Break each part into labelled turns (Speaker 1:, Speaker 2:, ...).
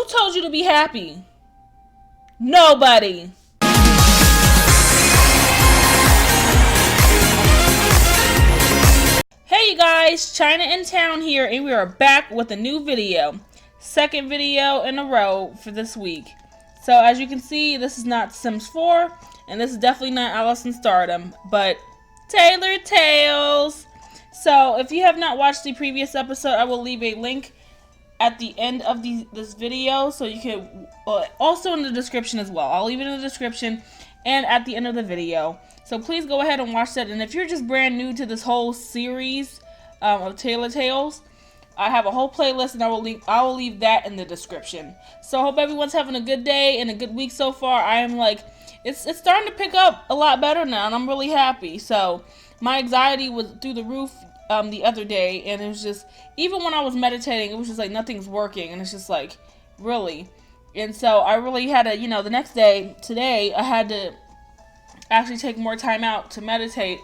Speaker 1: told you to be happy? Nobody. Hey you guys, China in town here, and we are back with a new video. Second video in a row for this week. So as you can see, this is not Sims 4, and this is definitely not Alice in Stardom, but Tailor Tales. So if you have not watched the previous episode, I will leave a link at the end of this video, so you can, also in the description as well. I'll leave it in the description and at the end of the video. So please go ahead and watch that. And if you're just brand new to this whole series of Tailor Tales, I have a whole playlist, and I will leave that in the description. So I hope everyone's having a good day and a good week so far. I am like, it's starting to pick up a lot better now, and I'm really happy. So my anxiety was through the roof the other day, and it was just, even when I was meditating, it was just like nothing's working, and it's just like, really. And so I really had to, the next day, today, I had to actually take more time out to meditate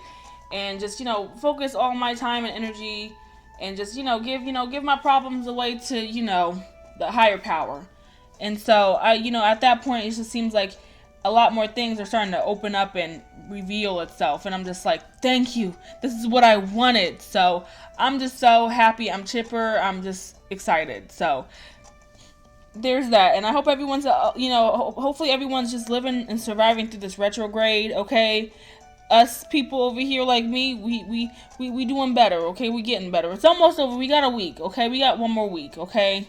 Speaker 1: and just, focus all my time and energy and just, give my problems away to, the higher power. And so at that point, it just seems like a lot more things are starting to open up and reveal itself, and I'm just like, thank you, this is what I wanted. So I'm just so happy, I'm chipper, I'm just excited. So there's that, and I hope everyone's hopefully everyone's just living and surviving through this retrograde. Okay, us people over here like me, we doing better. Okay, we getting better. It's almost over. We got a week. Okay, we got one more week. Okay,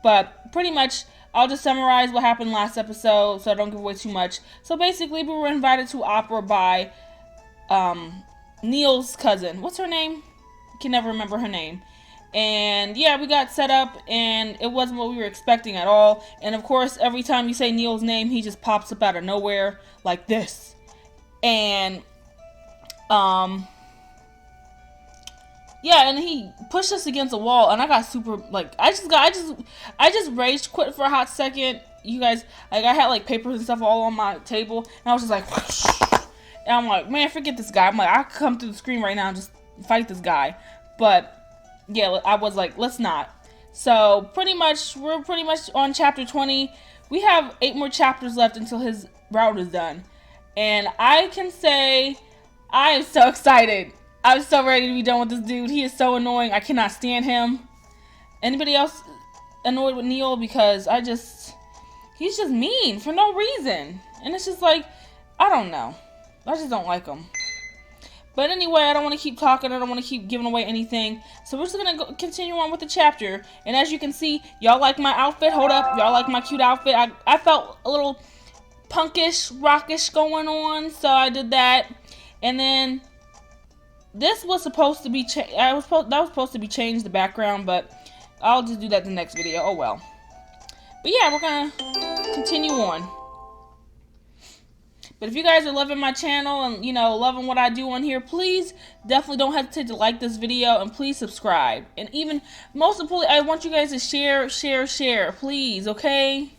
Speaker 1: but pretty much I'll just summarize what happened last episode so I don't give away too much. So basically, we were invited to opera by Neil's cousin. What's her name? I can never remember her name. And yeah, we got set up, and it wasn't what we were expecting at all. And of course, every time you say Neil's name, he just pops up out of nowhere like this. And yeah, and he pushed us against a wall, and I got super, like, I just rage quit for a hot second. You guys, like, I had like papers and stuff all on my table, and I was just like, whoosh, and I'm like, man, forget this guy. I'm like, I could come through the screen right now and just fight this guy. But yeah, I was like, let's not. So we're pretty much on chapter 20. We have 8 more chapters left until his route is done. And I can say, I am so excited. I'm so ready to be done with this dude. He is so annoying. I cannot stand him. Anybody else annoyed with Neil? Because he's just mean for no reason. And it's just like, I don't know. I just don't like him. But anyway, I don't want to keep talking. I don't want to keep giving away anything. So we're just going to continue on with the chapter. And as you can see, y'all like my outfit. Hold up. Y'all like my cute outfit. I felt a little punkish, rockish going on. So I did that. And then this was supposed to be that was supposed to be changed, the background, but I'll just do that in the next video. Oh well. But yeah, we're gonna continue on. But if you guys are loving my channel and loving what I do on here, please definitely don't hesitate to like this video, and please subscribe. And even most importantly, I want you guys to share, please, okay?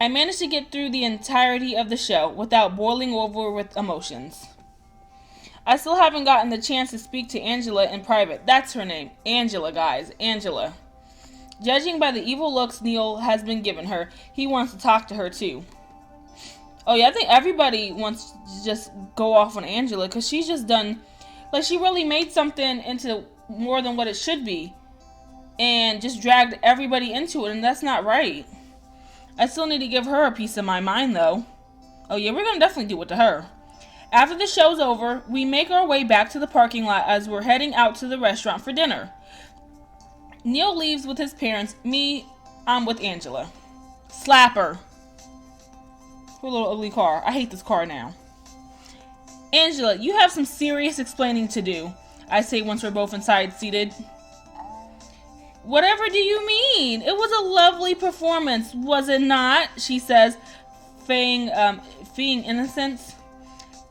Speaker 1: I managed to get through the entirety of the show without boiling over with emotions. I still haven't gotten the chance to speak to Angela in private. That's her name. Angela, guys. Angela. Judging by the evil looks Neil has been giving her, he wants to talk to her too. Oh yeah, I think everybody wants to just go off on Angela, because she's just done, like, she really made something into more than what it should be. And just dragged everybody into it, and that's not right. I still need to give her a piece of my mind though. Oh yeah, we're gonna definitely do it to her. After the show's over, we make our way back to the parking lot as we're heading out to the restaurant for dinner. Neil leaves with his parents. I'm with Angela. Slap her. Her little ugly car. I hate this car now. Angela, you have some serious explaining to do, I say once we're both inside seated. Whatever do you mean? It was a lovely performance, was it not? She says, feigning innocence.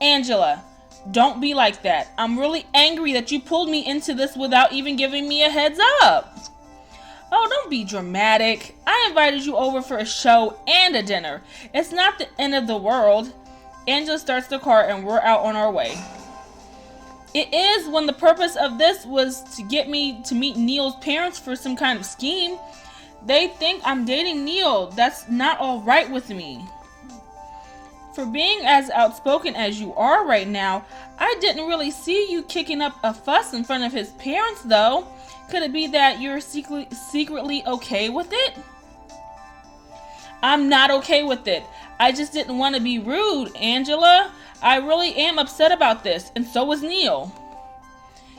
Speaker 1: Angela, don't be like that. I'm really angry that you pulled me into this without even giving me a heads up. Oh, don't be dramatic. I invited you over for a show and a dinner. It's not the end of the world. Angela starts the car and we're out on our way. It is, when the purpose of this was to get me to meet Neil's parents for some kind of scheme. They think I'm dating Neil. That's not alright with me. For being as outspoken as you are right now, I didn't really see you kicking up a fuss in front of his parents, though. Could it be that you're secretly okay with it? I'm not okay with it. I just didn't want to be rude, Angela. I really am upset about this, and so is Neil.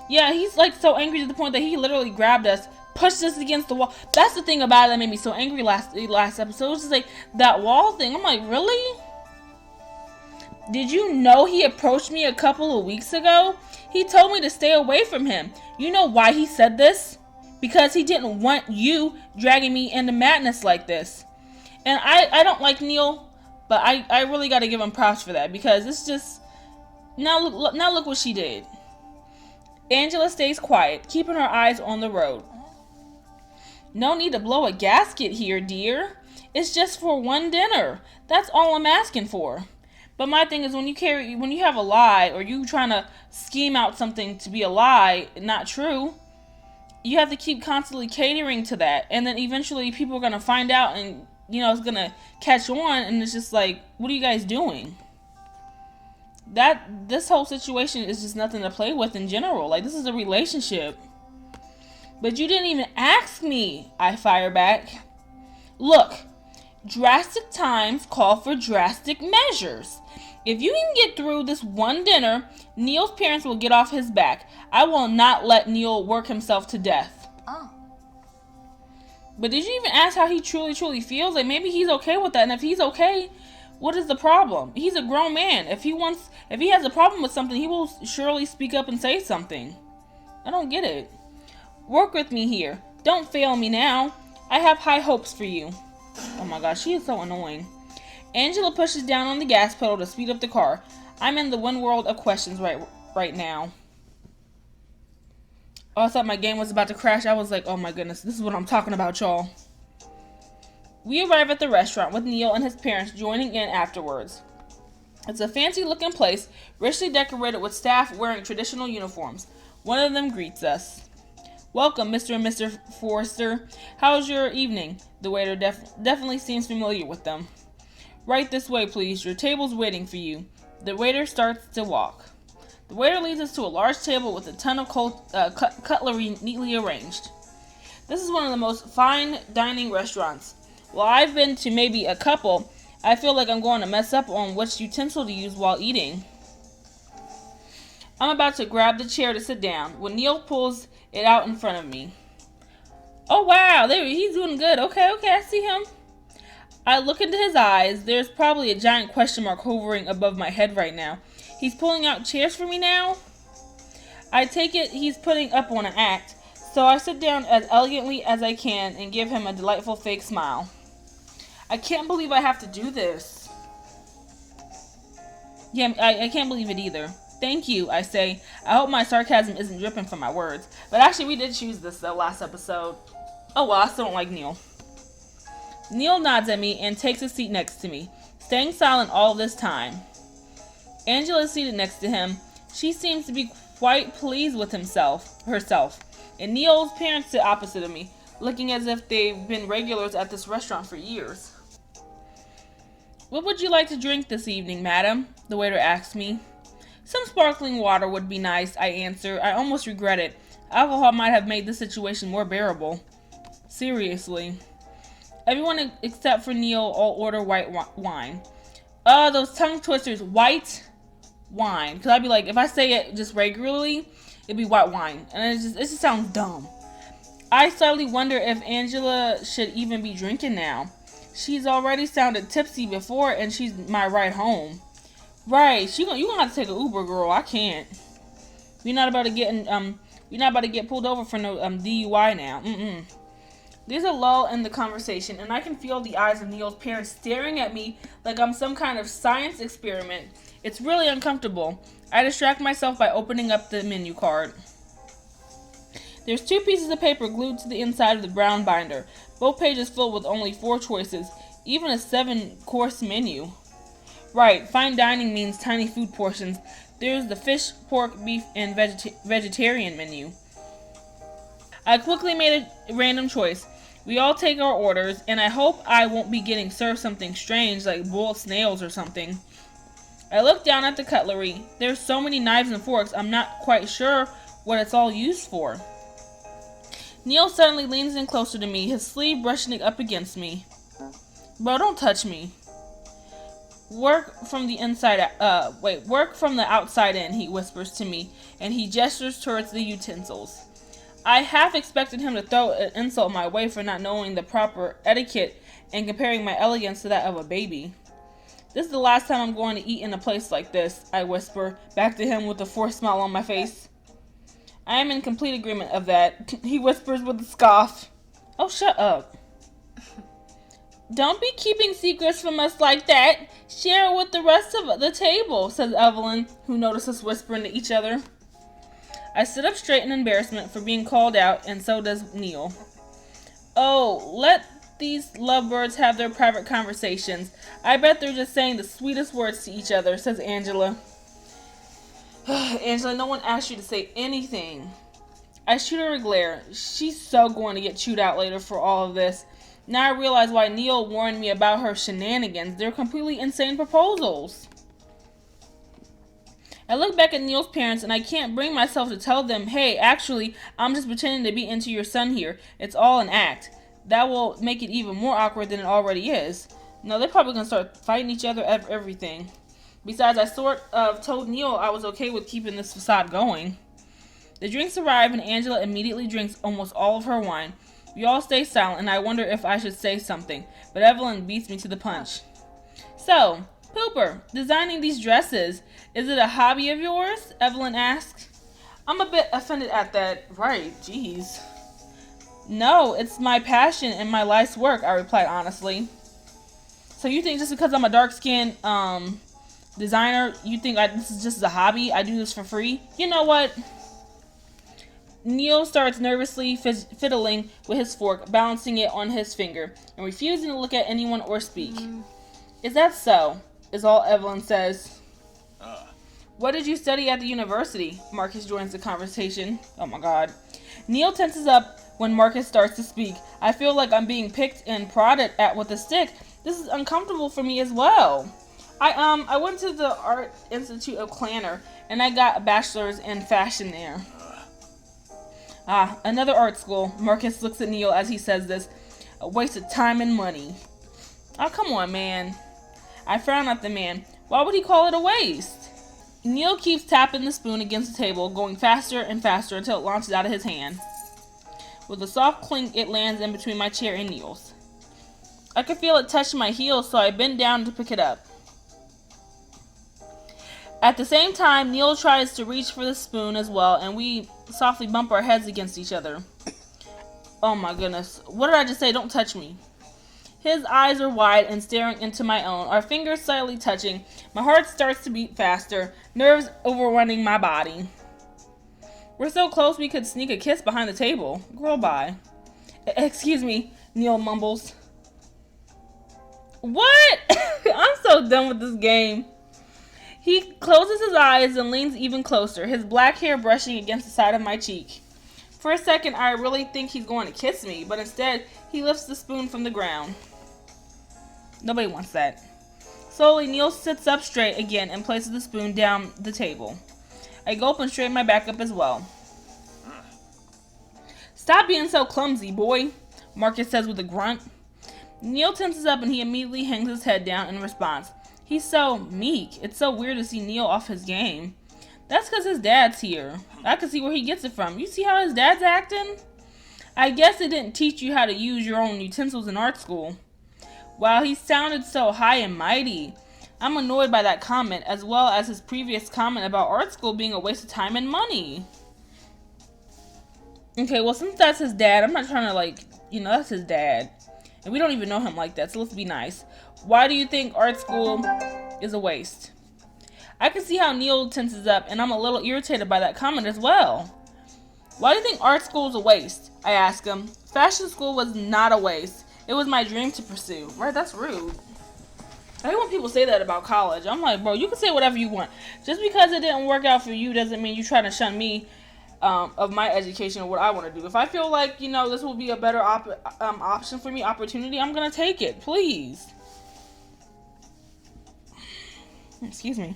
Speaker 1: Yeah, he's like so angry to the point that he literally grabbed us, pushed us against the wall. That's the thing about it that made me so angry last episode. It was just like that wall thing. I'm like, really? Did you know he approached me a couple of weeks ago? He told me to stay away from him. You know why he said this? Because he didn't want you dragging me into madness like this. And I don't like Neil, but I really got to give him props for that, because it's just, now look what she did. Angela stays quiet, keeping her eyes on the road. No need to blow a gasket here, dear. It's just for one dinner. That's all I'm asking for. But my thing is, when you have a lie, or you trying to scheme out something to be a lie, not true, you have to keep constantly catering to that. And then eventually people are going to find out, and, it's going to catch on, and it's just like, what are you guys doing? This whole situation is just nothing to play with in general. Like, this is a relationship. But you didn't even ask me, I fire back. Look, drastic times call for drastic measures. If you can get through this one dinner, Neil's parents will get off his back. I will not let Neil work himself to death. Oh. But did you even ask how he truly feels? Like, maybe he's okay with that. And if he's okay, what is the problem? He's a grown man. If he has a problem with something, he will surely speak up and say something. I don't get it. Work with me here. Don't fail me now. I have high hopes for you. Oh my gosh, she is so annoying. Angela pushes down on the gas pedal to speed up the car. I'm in the one world of questions right now. Oh, I thought my game was about to crash. I was like, oh my goodness, this is what I'm talking about, y'all. We arrive at the restaurant with Neil and his parents joining in afterwards. It's a fancy looking place, richly decorated with staff wearing traditional uniforms. One of them greets us. Welcome, Mr. and Mr. Forrester. How's your evening? The waiter definitely seems familiar with them. Right this way, please. Your table's waiting for you. The waiter starts to walk. The waiter leads us to a large table with a ton of cutlery neatly arranged. This is one of the most fine dining restaurants. While I've been to maybe a couple, I feel like I'm going to mess up on which utensil to use while eating. I'm about to grab the chair to sit down when Neil pulls it out in front of me. Oh wow, he's doing good. Okay, I see him. I look into his eyes. There's probably a giant question mark hovering above my head right now. He's pulling out chairs for me now? I take it he's putting up on an act, so I sit down as elegantly as I can and give him a delightful fake smile. I can't believe I have to do this. Yeah, I can't believe it either. Thank you, I say. I hope my sarcasm isn't dripping from my words. But actually, we did choose this last episode. Oh well, I still don't like Neil. Neil nods at me and takes a seat next to me, staying silent all this time. Angela is seated next to him. She seems to be quite pleased with herself. And Neil's parents sit opposite of me, looking as if they've been regulars at this restaurant for years. What would you like to drink this evening, madam? The waiter asked me. Some sparkling water would be nice, I answer. I almost regret it. Alcohol might have made the situation more bearable. Seriously. Everyone except for Neil all order white wine. Those tongue twisters, white wine. Because I'd be like, if I say it just regularly, it'd be white wine. And it just sounds dumb. I slightly wonder if Angela should even be drinking now. She's already sounded tipsy before, and she's my ride home. Right, you gonna have to take an Uber, girl. I can't. We're not about to get pulled over for no DUI now. There's a lull in the conversation, and I can feel the eyes of Neil's parents staring at me like I'm some kind of science experiment. It's really uncomfortable. I distract myself by opening up the menu card. There's 2 pieces of paper glued to the inside of the brown binder, both pages filled with only 4 choices, even a 7-course menu. Right, fine dining means tiny food portions. There's the fish, pork, beef, and vegetarian menu. I quickly made a random choice. We all take our orders, and I hope I won't be getting served something strange like boiled snails or something. I look down at the cutlery. There's so many knives and forks, I'm not quite sure what it's all used for. Neil suddenly leans in closer to me, his sleeve brushing up against me. Bro, don't touch me. Work from the outside in, he whispers to me, and he gestures towards the utensils. I half expected him to throw an insult my way for not knowing the proper etiquette and comparing my elegance to that of a baby. This is the last time I'm going to eat in a place like this, I whisper back to him with a forced smile on my face. I am in complete agreement of that, he whispers with a scoff. Oh, shut up. Don't be keeping secrets from us like that. Share it with the rest of the table, says Evelyn, who noticed us whispering to each other. I sit up straight in embarrassment for being called out, and so does Neil. Oh, let these lovebirds have their private conversations. I bet they're just saying the sweetest words to each other, says Angela. Angela, no one asked you to say anything. I shoot her a glare. She's so going to get chewed out later for all of this. Now I realize why Neil warned me about her shenanigans. They're completely insane proposals. I look back at Neil's parents and I can't bring myself to tell them, hey, actually, I'm just pretending to be into your son here. It's all an act. That will make it even more awkward than it already is. No, they're probably going to start fighting each other over everything. Besides, I sort of told Neil I was okay with keeping this facade going. The drinks arrive and Angela immediately drinks almost all of her wine. We all stay silent, and I wonder if I should say something, but Evelyn beats me to the punch. So, Pooper, designing these dresses, is it a hobby of yours? Evelyn asks. I'm a bit offended at that. Right, jeez. No, it's my passion and my life's work, I replied honestly. So you think just because I'm a dark-skinned designer, you think this is just a hobby? I do this for free? You know what? Neil starts nervously fiddling with his fork, balancing it on his finger, and refusing to look at anyone or speak. Is that so? Is all Evelyn says. What did you study at the university? Marcus joins the conversation. Oh my god. Neil tenses up when Marcus starts to speak. I feel like I'm being picked and prodded at with a stick. This is uncomfortable for me as well. I went to the Art Institute of Clanner, and I got a bachelor's in fashion there. Another art school. Marcus looks at Neil as he says this. A waste of time and money. Oh, come on, man. I frown at the man. Why would he call it a waste? Neil keeps tapping the spoon against the table, going faster and faster until it launches out of his hand. With a soft clink, it lands in between my chair and Neil's. I could feel it touch my heel, so I bend down to pick it up. At the same time, Neil tries to reach for the spoon as well, and we softly bump our heads against each other. Oh my goodness. What did I just say? Don't touch me. His eyes are wide and staring into my own, our fingers slightly touching. My heart starts to beat faster, nerves overrunning my body. We're so close we could sneak a kiss behind the table. Girl, bye. Excuse me, Neil mumbles. What? I'm so done with this game. He closes his eyes and leans even closer, his black hair brushing against the side of my cheek. For a second, I really think he's going to kiss me, but instead, he lifts the spoon from the ground. Nobody wants that. Slowly, Neil sits up straight again and places the spoon down the table. I gulp and straighten my back up as well. Stop being so clumsy, boy, Marcus says with a grunt. Neil tenses up and he immediately hangs his head down in response. He's so meek. It's so weird to see Neil off his game. That's because his dad's here. I can see where he gets it from. You see how his dad's acting? I guess they didn't teach you how to use your own utensils in art school. Wow, he sounded so high and mighty. I'm annoyed by that comment, as well as his previous comment about art school being a waste of time and money. Okay, well, since that's his dad, I'm not trying to, that's his dad. And we don't even know him like that, so let's be nice. Why do you think art school is a waste? I can see how Neil tenses up, and I'm a little irritated by that comment as well. Why do you think art school is a waste? I ask him. Fashion school was not a waste. It was my dream to pursue. Right, that's rude. I hate when people say that about college. I'm like, bro, you can say whatever you want. Just because it didn't work out for you doesn't mean you're trying to shun me of my education and what I want to do. If I feel like, this will be a better option for me, opportunity, I'm going to take it. Please. Excuse me.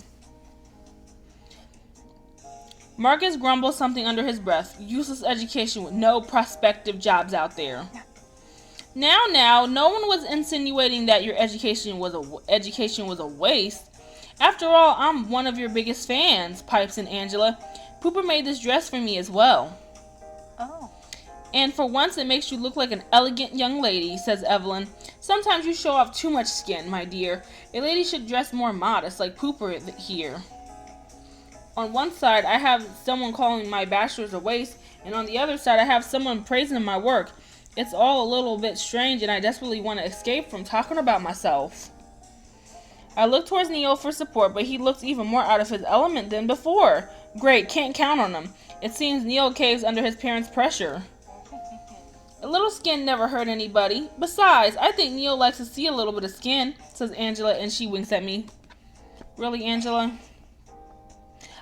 Speaker 1: Marcus grumbles something under his breath. Useless education with no prospective jobs out there. Now, no one was insinuating that your education was a waste. After all, I'm one of your biggest fans, pipes in Angela. Pooper made this dress for me as well.
Speaker 2: Oh.
Speaker 1: And for once it makes you look like an elegant young lady, says Evelyn. Sometimes you show off too much skin, my dear. A lady should dress more modest, like Pooper here. On one side, I have someone calling my bachelor's a waste, and on the other side, I have someone praising my work. It's all a little bit strange, and I desperately want to escape from talking about myself. I look towards Neil for support, but he looks even more out of his element than before. Great, can't count on him. It seems Neil caves under his parents' pressure. A little skin never hurt anybody. Besides, I think Neil likes to see a little bit of skin, says Angela, and she winks at me. Really, Angela?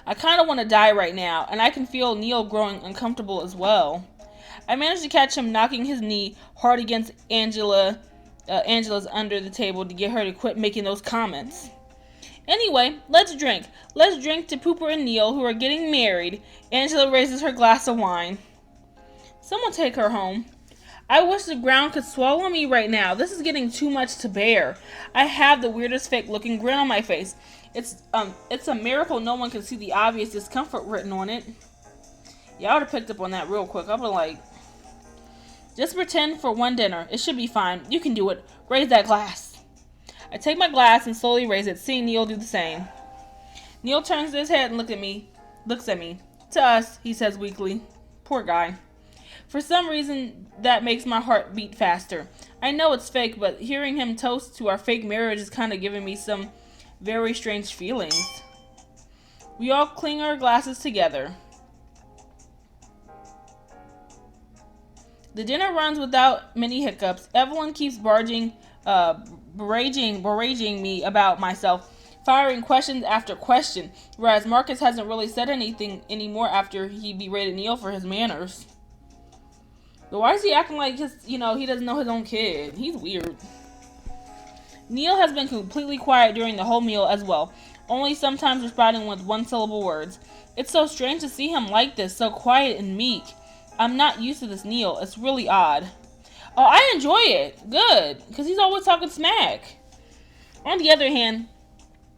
Speaker 1: I kind of want to die right now, and I can feel Neil growing uncomfortable as well. I managed to catch him knocking his knee hard against Angela's under the table to get her to quit making those comments. Anyway, let's drink. Let's drink to Pooper and Neil, who are getting married. Angela raises her glass of wine. Someone take her home. I wish the ground could swallow me right now. This is getting too much to bear. I have the weirdest fake-looking grin on my face. It's a miracle no one can see the obvious discomfort written on it. Yeah, I would have picked up on that real quick. I'd be like, just pretend for one dinner. It should be fine. You can do it. Raise that glass. I take my glass and slowly raise it, seeing Neil do the same. Neil turns his head and looks at me. To us, he says weakly. Poor guy. For some reason, that makes my heart beat faster. I know it's fake, but hearing him toast to our fake marriage is kind of giving me some very strange feelings. We all cling our glasses together. The dinner runs without many hiccups. Evelyn keeps berating me about myself, firing questions after question, whereas Marcus hasn't really said anything anymore after he berated Neil for his manners. But why is he acting like he doesn't know his own kid? He's weird. Neil has been completely quiet during the whole meal as well, only sometimes responding with one-syllable words. It's so strange to see him like this, so quiet and meek. I'm not used to this Neil. It's really odd. Oh, I enjoy it. Good, because he's always talking smack. On the other hand,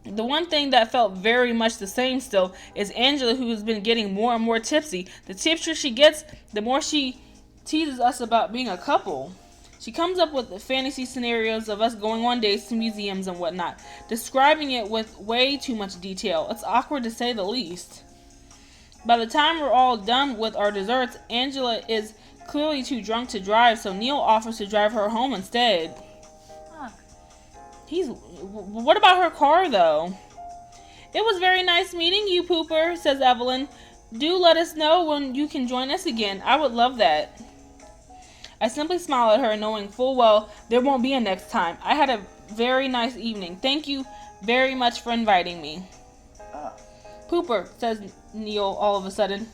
Speaker 1: the one thing that felt very much the same still is Angela, who has been getting more and more tipsy. The tipsier she gets, the more she teases us about being a couple. She comes up with fantasy scenarios of us going on dates to museums and whatnot, describing it with way too much detail. It's awkward to say the least. By the time we're all done with our desserts, Angela is clearly too drunk to drive, so Neil offers to drive her home instead.
Speaker 2: Huh.
Speaker 1: What about her car, though? It was very nice meeting you, Pooper, says Evelyn. Do let us know when you can join us again. I would love that. I simply smile at her, knowing full well there won't be a next time. I had a very nice evening. Thank you very much for inviting me. Pooper, says Neil all of a sudden.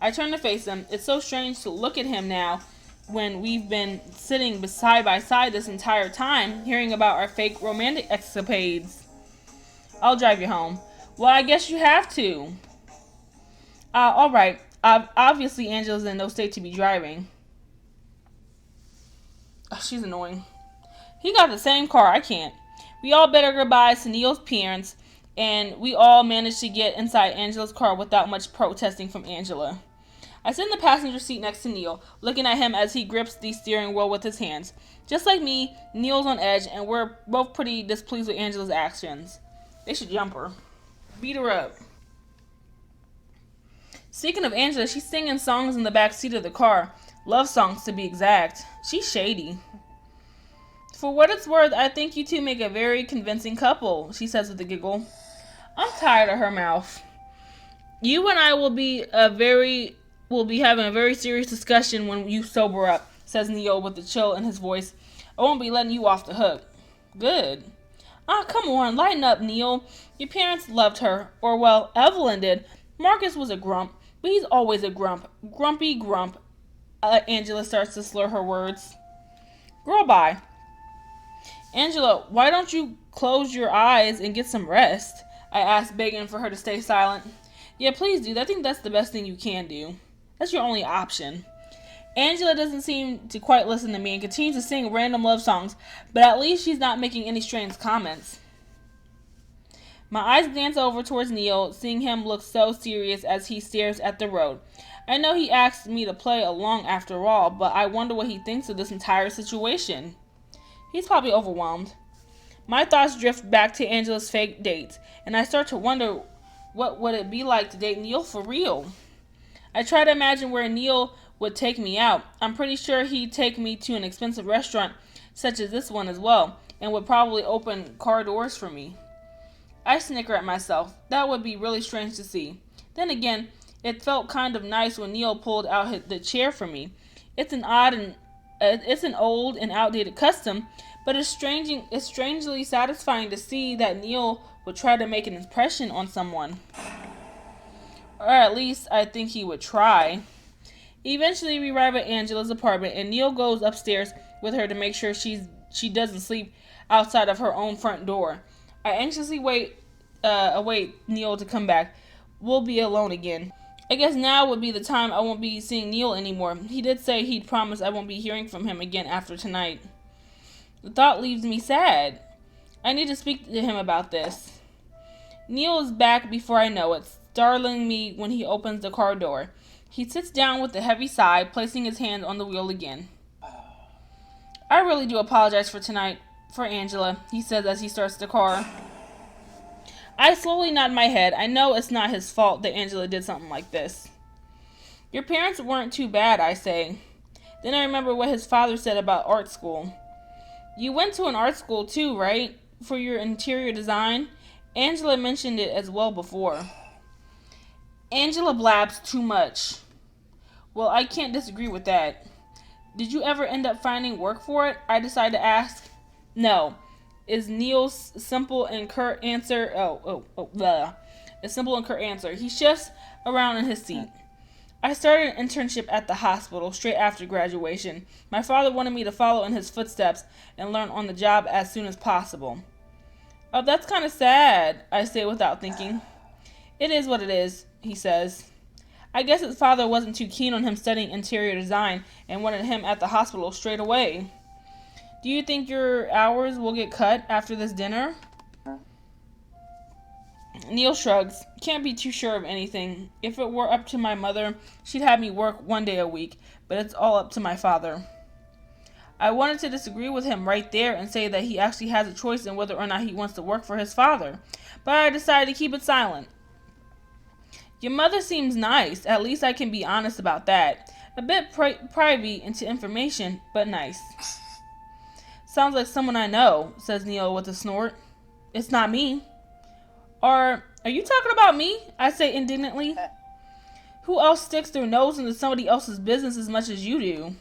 Speaker 1: I turn to face him. It's so strange to look at him now when we've been sitting side by side this entire time, hearing about our fake romantic escapades. I'll drive you home. Well, I guess you have to. Alright. Obviously, Angela's in no state to be driving. Oh, she's annoying. He got the same car. I can't. We all bid our goodbyes to Neil's parents, and we all managed to get inside Angela's car without much protesting from Angela. I sit in the passenger seat next to Neil, looking at him as he grips the steering wheel with his hands. Just like me, Neil's on edge, and we're both pretty displeased with Angela's actions. They should jump her. Beat her up. Speaking of Angela, she's singing songs in the back seat of the car. Love songs, to be exact. She's shady. For what it's worth, I think you two make a very convincing couple, she says with a giggle. I'm tired of her mouth. You and I will be having a very serious discussion when you sober up, says Neil with a chill in his voice. I won't be letting you off the hook. Good. Come on, lighten up, Neil. Your parents loved her. Or, well, Evelyn did. Marcus was a grump. But he's always a grump. Grumpy grump. Angela starts to slur her words. Girl, bye. Angela, why don't you close your eyes and get some rest? I asked, begging for her to stay silent. Yeah, please do. I think that's the best thing you can do. That's your only option. Angela doesn't seem to quite listen to me and continues to sing random love songs, but at least she's not making any strange comments. My eyes glance over towards Neil, seeing him look so serious as he stares at the road. I know he asked me to play along after all, but I wonder what he thinks of this entire situation. He's probably overwhelmed. My thoughts drift back to Angela's fake dates, and I start to wonder what would it be like to date Neil for real. I try to imagine where Neil would take me out. I'm pretty sure he'd take me to an expensive restaurant such as this one as well, and would probably open car doors for me. I snicker at myself. That would be really strange to see. Then again, it felt kind of nice when Neil pulled out the chair for me. It's an old and outdated custom, but it's strangely satisfying to see that Neil would try to make an impression on someone. Or at least I think he would try. Eventually we arrive at Angela's apartment and Neil goes upstairs with her to make sure she doesn't sleep outside of her own front door. I anxiously await Neil to come back. We'll be alone again. I guess now would be the time I won't be seeing Neil anymore. He did say he'd promise I won't be hearing from him again after tonight. The thought leaves me sad. I need to speak to him about this. Neil is back before I know it, startling me when he opens the car door. He sits down with a heavy sigh, placing his hand on the wheel again. I really do apologize for tonight, for Angela, he says as he starts the car. I slowly nod my head. I know it's not his fault that Angela did something like this. Your parents weren't too bad, I say. Then I remember what his father said about art school. You went to an art school too, right? For your interior design? Angela mentioned it as well before. Angela blabs too much. Well, I can't disagree with that. Did you ever end up finding work for it? I decide to ask. No. Is Neil's simple and curt answer. A simple and curt answer. He shifts around in his seat. I started an internship at the hospital straight after graduation. My father wanted me to follow in his footsteps and learn on the job as soon as possible. Oh, that's kind of sad, I say without thinking. It is what it is, he says. I guess his father wasn't too keen on him studying interior design and wanted him at the hospital straight away. Do you think your hours will get cut after this dinner? Neil shrugs. Can't be too sure of anything. If it were up to my mother, she'd have me work 1 day a week, but it's all up to my father. I wanted to disagree with him right there and say that he actually has a choice in whether or not he wants to work for his father, but I decided to keep it silent. Your mother seems nice. At least I can be honest about that. A bit privy into information, but nice. Sounds like someone I know, says Neil with a snort. It's not me. Are you talking about me? I say indignantly. Who else sticks their nose into somebody else's business as much as you do?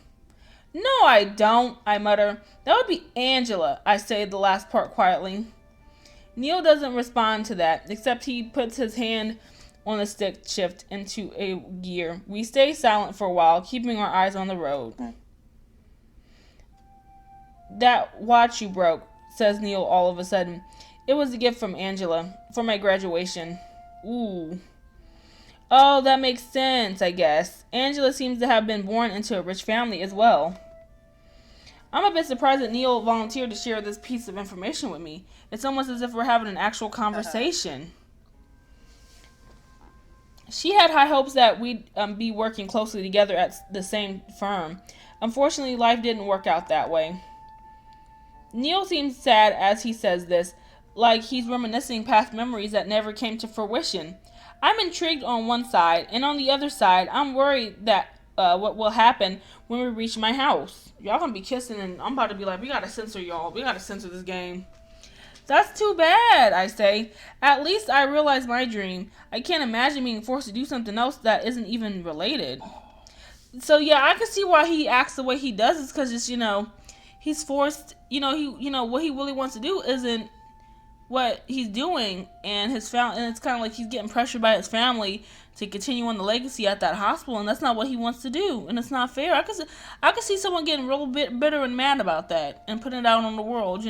Speaker 1: No, I don't, I mutter. That would be Angela, I say the last part quietly. Neil doesn't respond to that, except he puts his hand on the stick shift into a gear. We stay silent for a while, keeping our eyes on the road. That watch you broke, says Neil all of a sudden. It was a gift from Angela, for my graduation. Ooh. Oh, that makes sense, I guess. Angela seems to have been born into a rich family as well. I'm a bit surprised that Neil volunteered to share this piece of information with me. It's almost as if we're having an actual conversation. She had high hopes that we'd be working closely together at the same firm. Unfortunately, life didn't work out that way. Neil seems sad as he says this, like he's reminiscing past memories that never came to fruition. I'm intrigued on one side, and on the other side, I'm worried that what will happen when we reach my house. Y'all gonna be kissing, and I'm about to be like, we gotta censor y'all. We gotta censor this game. That's too bad, I say. At least I realized my dream. I can't imagine being forced to do something else that isn't even related. So yeah, I can see why he acts the way he does. It's because just, he's forced, what he really wants to do isn't what he's doing, and his family, and it's kind of like he's getting pressured by his family to continue on the legacy at that hospital, and that's not what he wants to do, and it's not fair. I could see someone getting real bit bitter and mad about that and putting it out on the world.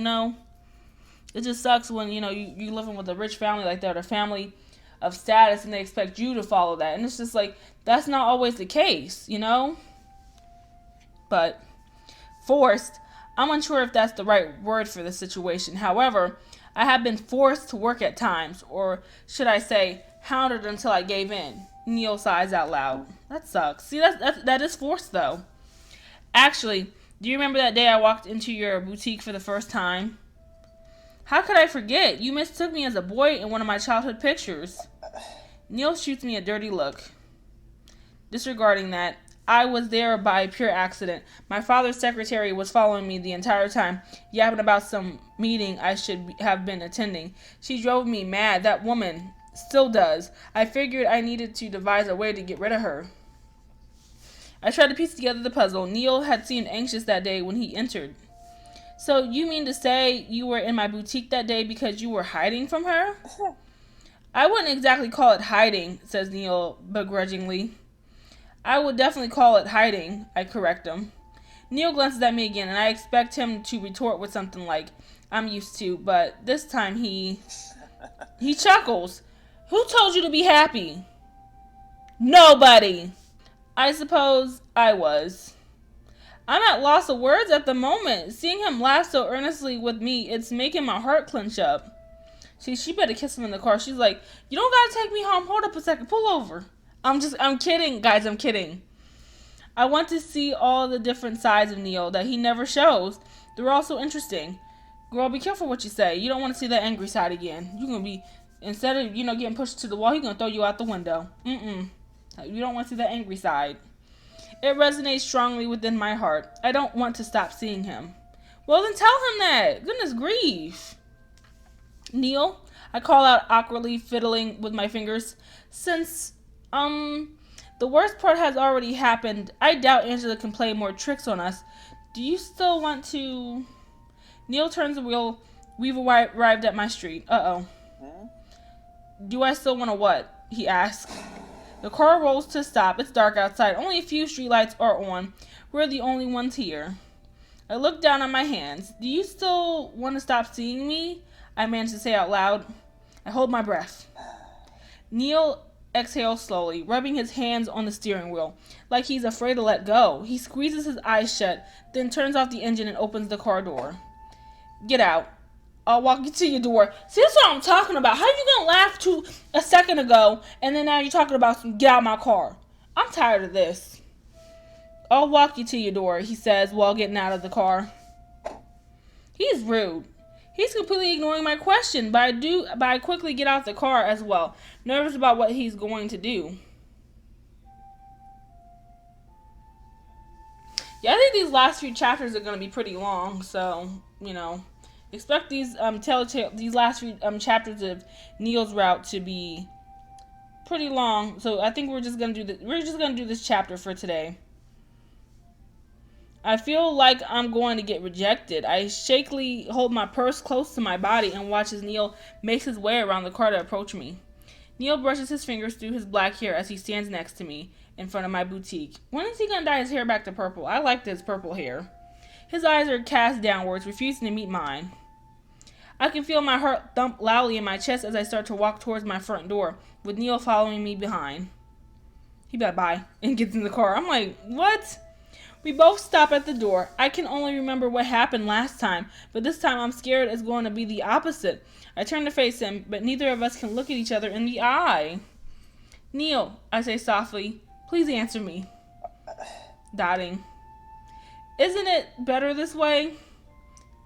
Speaker 1: It just sucks when you living with a rich family like that, or a family of status, and they expect you to follow that, and it's just like that's not always the case. But forced, I'm unsure if that's the right word for the situation. However, I have been forced to work at times, or should I say, hounded until I gave in. Neil sighs out loud. That sucks. See, that is forced, though. Actually, do you remember that day I walked into your boutique for the first time? How could I forget? You mistook me as a boy in one of my childhood pictures. Neil shoots me a dirty look. Disregarding that, I was there by pure accident. My father's secretary was following me the entire time, yapping about some meeting I should have been attending. She drove me mad. That woman still does. I figured I needed to devise a way to get rid of her. I tried to piece together the puzzle. Neil had seemed anxious that day when he entered. So you mean to say you were in my boutique that day because you were hiding from her? I wouldn't exactly call it hiding, says Neil begrudgingly. I would definitely call it hiding, I correct him. Neil glances at me again, and I expect him to retort with something like, I'm used to, but this time he chuckles. Who told you to be happy? Nobody. I suppose I was. I'm at loss of words at the moment. Seeing him laugh so earnestly with me, it's making my heart clench up. She better kiss him in the car. She's like, you don't gotta take me home. Hold up a second. Pull over. I'm kidding, guys. I'm kidding. I want to see all the different sides of Neil that he never shows. They're all so interesting. Girl, be careful what you say. You don't want to see that angry side again. You're going to be, instead of, getting pushed to the wall, he's going to throw you out the window. You don't want to see that angry side. It resonates strongly within my heart. I don't want to stop seeing him. Well, then tell him that. Goodness grief. Neil, I call out awkwardly, fiddling with my fingers. Since, the worst part has already happened, I doubt Angela can play more tricks on us. Do you still want to... Neil turns the wheel. We've arrived at my street. Uh-oh. Do I still want to what? He asks. The car rolls to a stop. It's dark outside. Only a few streetlights are on. We're the only ones here. I look down at my hands. Do you still want to stop seeing me? I manage to say out loud. I hold my breath. Neil exhales slowly, rubbing his hands on the steering wheel, like he's afraid to let go. He squeezes his eyes shut, then turns off the engine and opens the car door. Get out. I'll walk you to your door. See, that's what I'm talking about. How you gonna laugh a second ago, and then now you're talking about some get out of my car? I'm tired of this. I'll walk you to your door, he says while getting out of the car. He's rude. He's completely ignoring my question, but I quickly get out the car as well, nervous about what he's going to do. Yeah, I think these last few chapters are going to be pretty long, so, expect these these last few chapters of Neil's route to be pretty long. So I think we're just going to do this chapter for today. I feel like I'm going to get rejected. I shakily hold my purse close to my body and watch as Neil makes his way around the car to approach me. Neil brushes his fingers through his black hair as he stands next to me in front of my boutique. When is he going to dye his hair back to purple? I like this purple hair. His eyes are cast downwards, refusing to meet mine. I can feel my heart thump loudly in my chest as I start to walk towards my front door, with Neil following me behind. He better bye and gets in the car. I'm like, what? We both stop at the door. I can only remember what happened last time, but this time I'm scared it's going to be the opposite. I turn to face him, but neither of us can look at each other in the eye. Neil, I say softly, please answer me. Dotting. Isn't it better this way?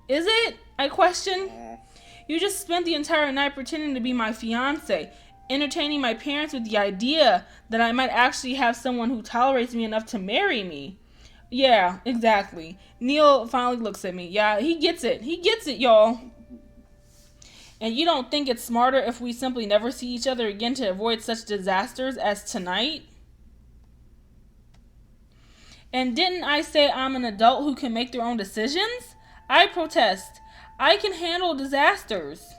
Speaker 1: Is it? I question. You just spent the entire night pretending to be my fiancé, entertaining my parents with the idea that I might actually have someone who tolerates me enough to marry me. Yeah, exactly. Neil finally looks at me. Yeah, he gets it. He gets it, y'all. And you don't think it's smarter if we simply never see each other again to avoid such disasters as tonight? And didn't I say I'm an adult who can make their own decisions? I protest. I can handle disasters.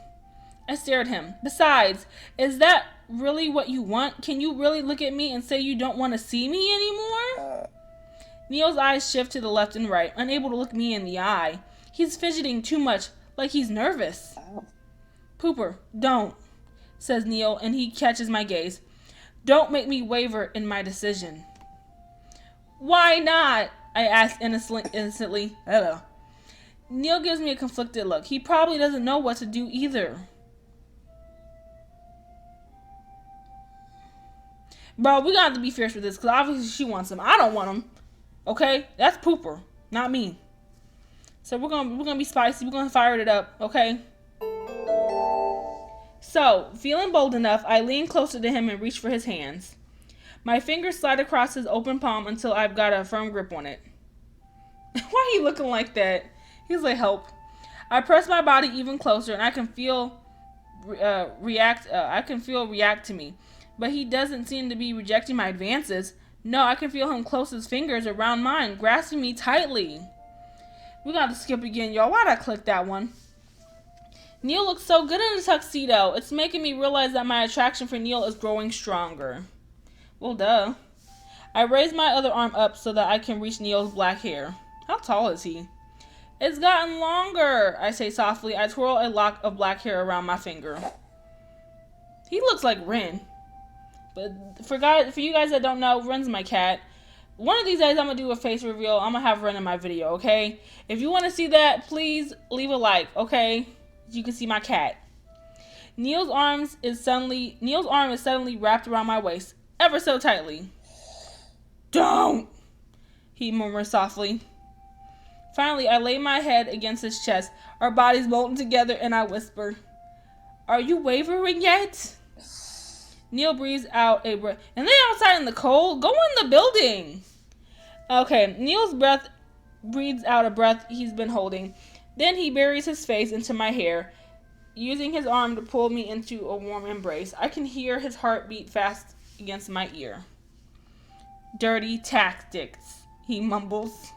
Speaker 1: I stare at him. Besides, is that really what you want? Can you really look at me and say you don't want to see me anymore? Neil's eyes shift to the left and right, unable to look me in the eye. He's fidgeting too much, like he's nervous. Pooper, don't, says Neil, and he catches my gaze. Don't make me waver in my decision. Why not? I ask innocently. Hello. Neil gives me a conflicted look. He probably doesn't know what to do either. Bro, we got to be fierce with this, because obviously she wants him. I don't want him. Okay? That's Pooper, not me. So we're gonna be spicy. We're gonna fire it up, okay? So, feeling bold enough, I lean closer to him and reach for his hands. My fingers slide across his open palm until I've got a firm grip on it. Why are you looking like that? He's like, help. I press my body even closer, and I can feel react to me. But he doesn't seem to be rejecting my advances. No, I can feel him close his fingers around mine, grasping me tightly. We got to skip again, y'all. Why'd I click that one? Neil looks so good in a tuxedo. It's making me realize that my attraction for Neil is growing stronger. Well, duh. I raise my other arm up so that I can reach Neil's black hair. How tall is he? It's gotten longer, I say softly. I twirl a lock of black hair around my finger. He looks like Ren. But for you guys that don't know, Ren's my cat. One of these days, I'm going to do a face reveal. I'm going to have Ren in my video, okay? If you want to see that, please leave a like, okay? You can see my cat. Neil's arm is suddenly wrapped around my waist, ever so tightly. Don't! He murmurs softly. Finally, I lay my head against his chest, our bodies molten together, and I whisper, Are you wavering yet? Neil breathes out a breath. And then outside in the cold? Go in the building! Okay, Neil's breathes out a breath he's been holding. Then he buries his face into my hair, using his arm to pull me into a warm embrace. I can hear his heart beat fast against my ear. Dirty tactics, he mumbles.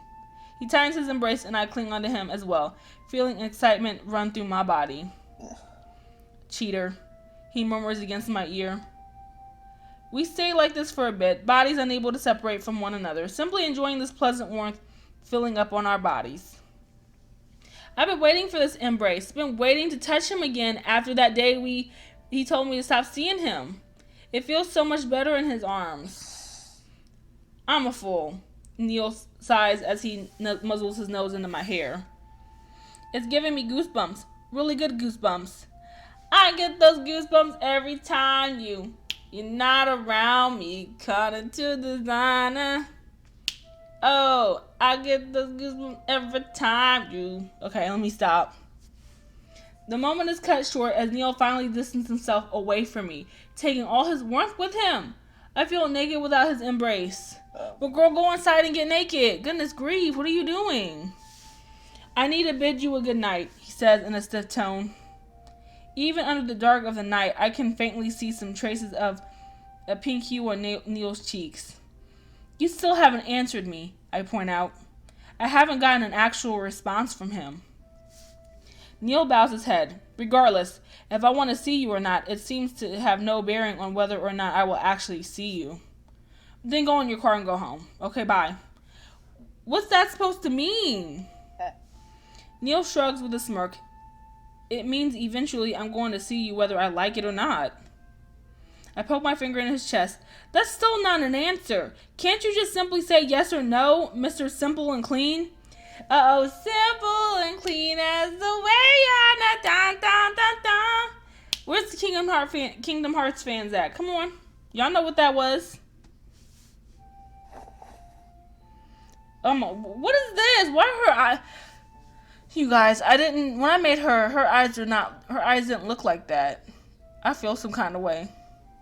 Speaker 1: He tightens his embrace and I cling onto him as well, feeling excitement run through my body. Cheater, he murmurs against my ear. We stay like this for a bit, bodies unable to separate from one another, simply enjoying this pleasant warmth filling up on our bodies. I've been waiting for this embrace, been waiting to touch him again after that day he told me to stop seeing him. It feels so much better in his arms. I'm a fool, Neil sighs as he muzzles his nose into my hair. It's giving me goosebumps, really good goosebumps. I get those goosebumps every time you're not around me, caught into designer. Oh, I get those goosebumps every time you... Okay, let me stop. The moment is cut short as Neil finally distances himself away from me, taking all his warmth with him. I feel naked without his embrace. But girl, go inside and get naked. Goodness grief, what are you doing? I need to bid you a good night, he says in a stiff tone. Even under the dark of the night, I can faintly see some traces of a pink hue on Neil's cheeks. You still haven't answered me, I point out. I haven't gotten an actual response from him. Neil bows his head. Regardless, if I want to see you or not, it seems to have no bearing on whether or not I will actually see you. Then go in your car and go home. Okay, bye. What's that supposed to mean? Neil shrugs with a smirk. It means eventually I'm going to see you whether I like it or not. I poke my finger in his chest. That's still not an answer. Can't you just simply say yes or no, Mr. Simple and Clean? Uh-oh, simple and clean as the way I dun dun dun dun. Where's the Kingdom Hearts fans at? Come on. Y'all know what that was. What is this? Why are her eyes... You guys, when I made her eyes didn't look like that. I feel some kind of way.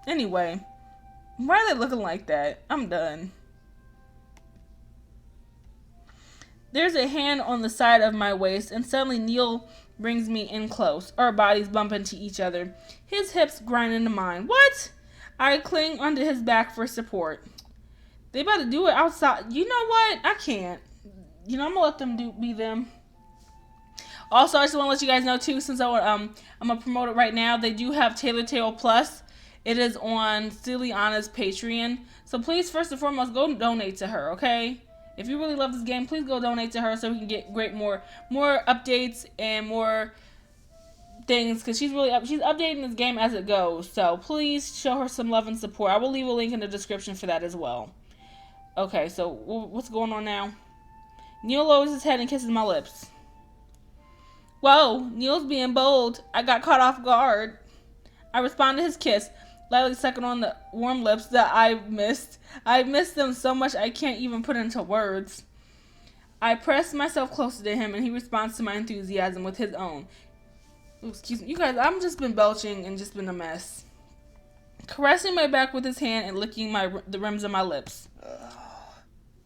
Speaker 1: Anyway, why are they looking like that? I'm done. There's a hand on the side of my waist, and suddenly Neil brings me in close. Our bodies bump into each other. His hips grind into mine. What? I cling onto his back for support. They about to do it outside. You know what? I can't. I'm gonna let them be them. Also, I just want to let you guys know too, since I'm gonna promote it right now. They do have Tailor Tales Plus. It is on Celiana's Patreon. So please, first and foremost, go donate to her, okay? If you really love this game, please go donate to her so we can get more updates and more things, because she's updating this game as it goes. So please show her some love and support. I will leave a link in the description for that as well. Okay, so what's going on now? Neil lowers his head and kisses my lips. Whoa, Neil's being bold. I got caught off guard. I respond to his kiss, lightly sucking on the warm lips that I missed. I missed them so much I can't even put into words. I press myself closer to him, and he responds to my enthusiasm with his own. Excuse me, you guys, I've just been belching and just been a mess. Caressing my back with his hand and licking the rims of my lips.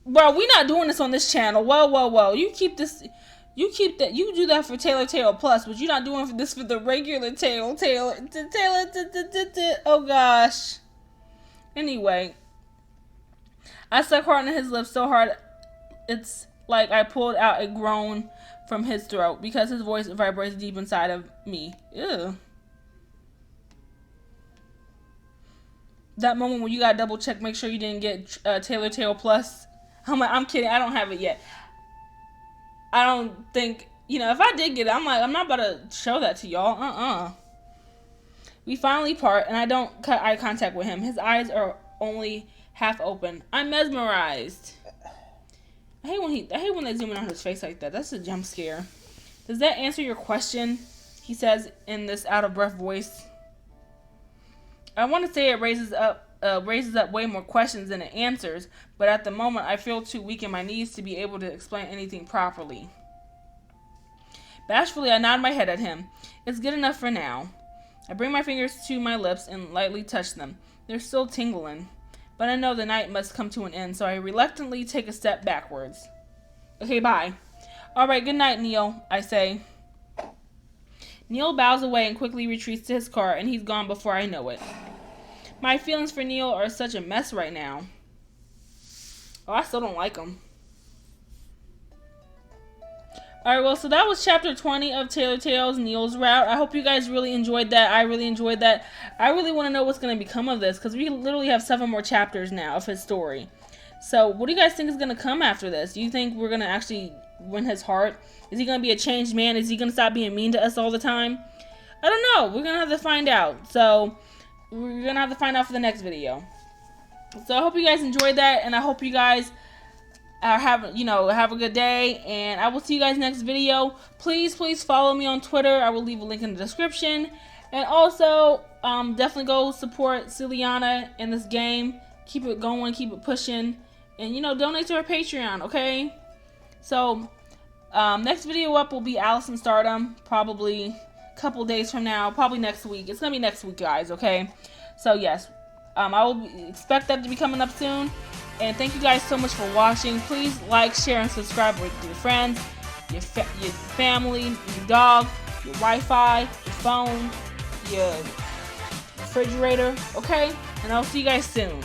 Speaker 1: Bro, we not doing this on this channel. Whoa. You keep that. You do that for Tailor Tale Plus, but you're not doing this for the regular Tailor. Oh gosh. Anyway, I suck hard on his lips so hard, it's like I pulled out a groan from his throat because his voice vibrates deep inside of me. Ew. That moment when you gotta double check, make sure you didn't get Tailor Tale Plus. I'm kidding. I don't have it yet. I don't think, if I did get it, I'm not about to show that to y'all. We finally part, and I don't cut eye contact with him. His eyes are only half open. I'm mesmerized. I hate when they zoom in on his face like that. That's a jump scare. Does that answer your question? He says in this out of breath voice. I want to say it raises up way more questions than it answers, but at the moment I feel too weak in my knees to be able to explain anything properly. Bashfully, I nod my head at him. It's good enough for now. I bring my fingers to my lips and lightly touch them. They're still tingling, but I know the night must come to an end, so I reluctantly take a step backwards. Okay, bye. Alright, good night, Neil, I say. Neil bows away and quickly retreats to his car, and he's gone before I know it. My feelings for Neil are such a mess right now. Oh, I still don't like him. Alright, well, so that was chapter 20 of Tailor Tales, Neil's Route. I hope you guys really enjoyed that. I really enjoyed that. I really want to know what's going to become of this, because we literally have 7 more chapters now of his story. So, what do you guys think is going to come after this? Do you think we're going to actually win his heart? Is he going to be a changed man? Is he going to stop being mean to us all the time? I don't know. We're going to have to find out. So, we're going to have to find out for the next video. So, I hope you guys enjoyed that, and I hope you guys have a good day, and I will see you guys next video. Please follow me on Twitter. I will leave a link in the description. And also, definitely go support Celiana in this game. Keep it going, keep it pushing, and donate to her Patreon, okay? So, next video up will be Alice in Stardom, probably a couple days from now, probably next week. It's gonna be next week, guys, okay? So yes, I will expect that to be coming up soon. And thank you guys so much for watching. Please like, share, and subscribe with your friends, your family, your dog, your Wi-Fi, your phone, your refrigerator, okay? And I'll see you guys soon.